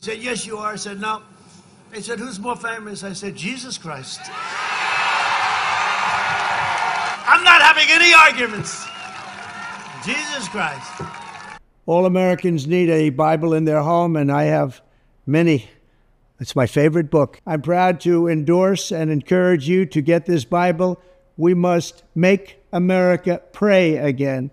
said, yes, you are. I said, no. They said, who's more famous? I said, Jesus Christ. I'm not having any arguments. Jesus Christ. All Americans need a Bible in their home, and I have many. It's my favorite book. I'm proud to endorse and encourage you to get this Bible. We must make America pray again.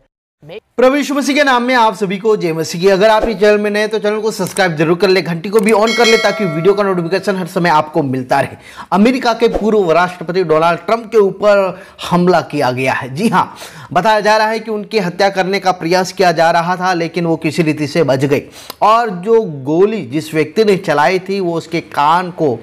प्रभु यीशु मसीह के नाम में आप सभी को जय मसीह। अगर आप इस चैनल में नए तो चैनल को सब्सक्राइब जरूर कर ले, घंटी को भी ऑन कर ले ताकि वीडियो का नोटिफिकेशन हर समय आपको मिलता रहे। अमेरिका के पूर्व राष्ट्रपति डोनाल्ड ट्रंप के ऊपर हमला किया गया है। जी हां, बताया जा रहा है कि उनकी हत्या करने का प्रयास किया जा रहा था, लेकिन वो किसी रीति से बच गई और जो गोली जिस व्यक्ति ने चलाई थी वो उसके कान को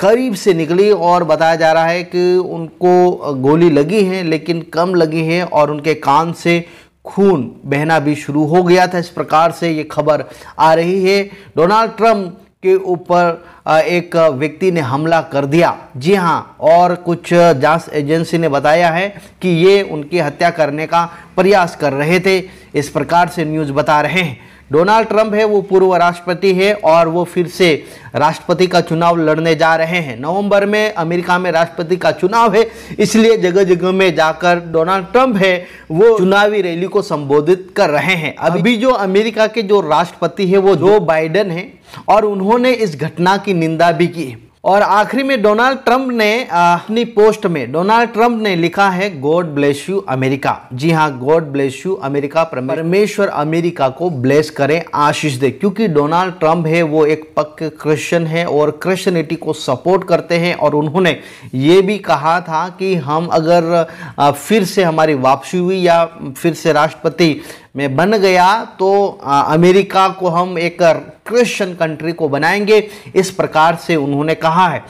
करीब से निकली और बताया जा रहा है कि उनको गोली लगी है लेकिन कम लगी है और उनके कान से खून बहना भी शुरू हो गया था। इस प्रकार से ये खबर आ रही है। डोनाल्ड ट्रंप के ऊपर एक व्यक्ति ने हमला कर दिया। जी हां, और कुछ जांच एजेंसी ने बताया है कि ये उनकी हत्या करने का प्रयास कर रहे थे। इस प्रकार से न्यूज़ बता रहे हैं। डोनाल्ड ट्रंप है वो पूर्व राष्ट्रपति है और वो फिर से राष्ट्रपति का चुनाव लड़ने जा रहे हैं। नवंबर में अमेरिका में राष्ट्रपति का चुनाव है, इसलिए जगह जगह में जाकर डोनाल्ड ट्रंप है वो चुनावी रैली को संबोधित कर रहे हैं। अभी जो अमेरिका के जो राष्ट्रपति है वो जो बाइडेन है और उन्होंने इस घटना की निंदा भी की। और आखिरी में डोनाल्ड ट्रंप ने अपनी पोस्ट में डोनाल्ड ट्रंप ने लिखा है गॉड ब्लेस यू अमेरिका। जी हाँ, गॉड ब्लेस यू अमेरिका, परमेश्वर अमेरिका को ब्लेस करे, आशीष दे। क्योंकि डोनाल्ड ट्रंप है वो एक पक्के क्रिश्चियन है और क्रिश्चियनिटी को सपोर्ट करते हैं और उन्होंने ये भी कहा था कि हम अगर फिर से हमारी वापसी हुई या फिर से राष्ट्रपति में बन गया तो अमेरिका को हम एक क्रिश्चियन कंट्री को बनाएंगे। इस प्रकार से उन्होंने कहा है।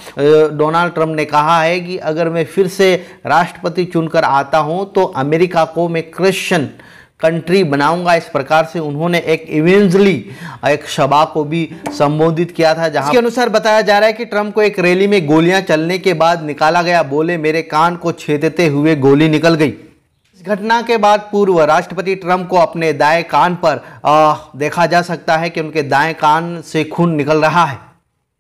डोनाल्ड ट्रंप ने कहा है कि अगर मैं फिर से राष्ट्रपति चुनकर आता हूं तो अमेरिका को मैं क्रिश्चियन कंट्री बनाऊंगा। इस प्रकार से उन्होंने एक इवेंजली एक सभा को भी संबोधित किया था, जहां के अनुसार बताया जा रहा है कि ट्रंप को एक रैली में गोलियां चलने के बाद निकाला गया। बोले मेरे कान को छेदते हुए गोली निकल गई। इस घटना के बाद पूर्व राष्ट्रपति ट्रंप को अपने दाएं कान पर देखा जा सकता है कि उनके दाएं कान से खून निकल रहा है।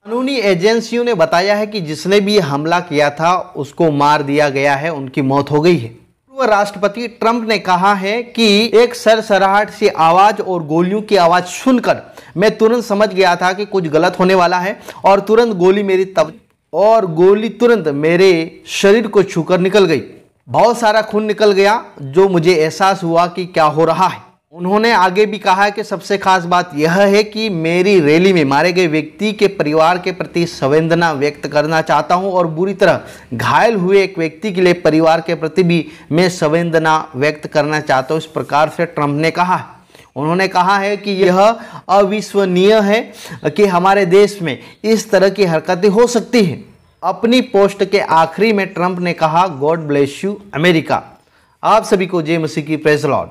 कानूनी एजेंसियों ने बताया है कि जिसने भी हमला किया था उसको मार दिया गया है, उनकी मौत हो गई है। पूर्व राष्ट्रपति ट्रंप ने कहा है कि एक सरसराहट सी आवाज और गोलियों की आवाज सुनकर मैं तुरंत समझ गया था कि कुछ गलत होने वाला है और तुरंत गोली तुरंत मेरे शरीर को छूकर निकल गई। बहुत सारा खून निकल गया जो मुझे एहसास हुआ कि क्या हो रहा है। उन्होंने आगे भी कहा है कि सबसे खास बात यह है कि मेरी रैली में मारे गए व्यक्ति के परिवार के प्रति संवेदना व्यक्त करना चाहता हूं और बुरी तरह घायल हुए एक व्यक्ति के लिए परिवार के प्रति भी मैं संवेदना व्यक्त करना चाहता हूं। इस प्रकार से ट्रंप ने कहा है। उन्होंने कहा है कि यह अविश्वसनीय है कि हमारे देश में इस तरह की हरकतें हो सकती हैं। अपनी पोस्ट के आखिरी में ट्रंप ने कहा गॉड ब्लेस यू अमेरिका। आप सभी को जय मसीह की, प्रेज़ द लॉर्ड।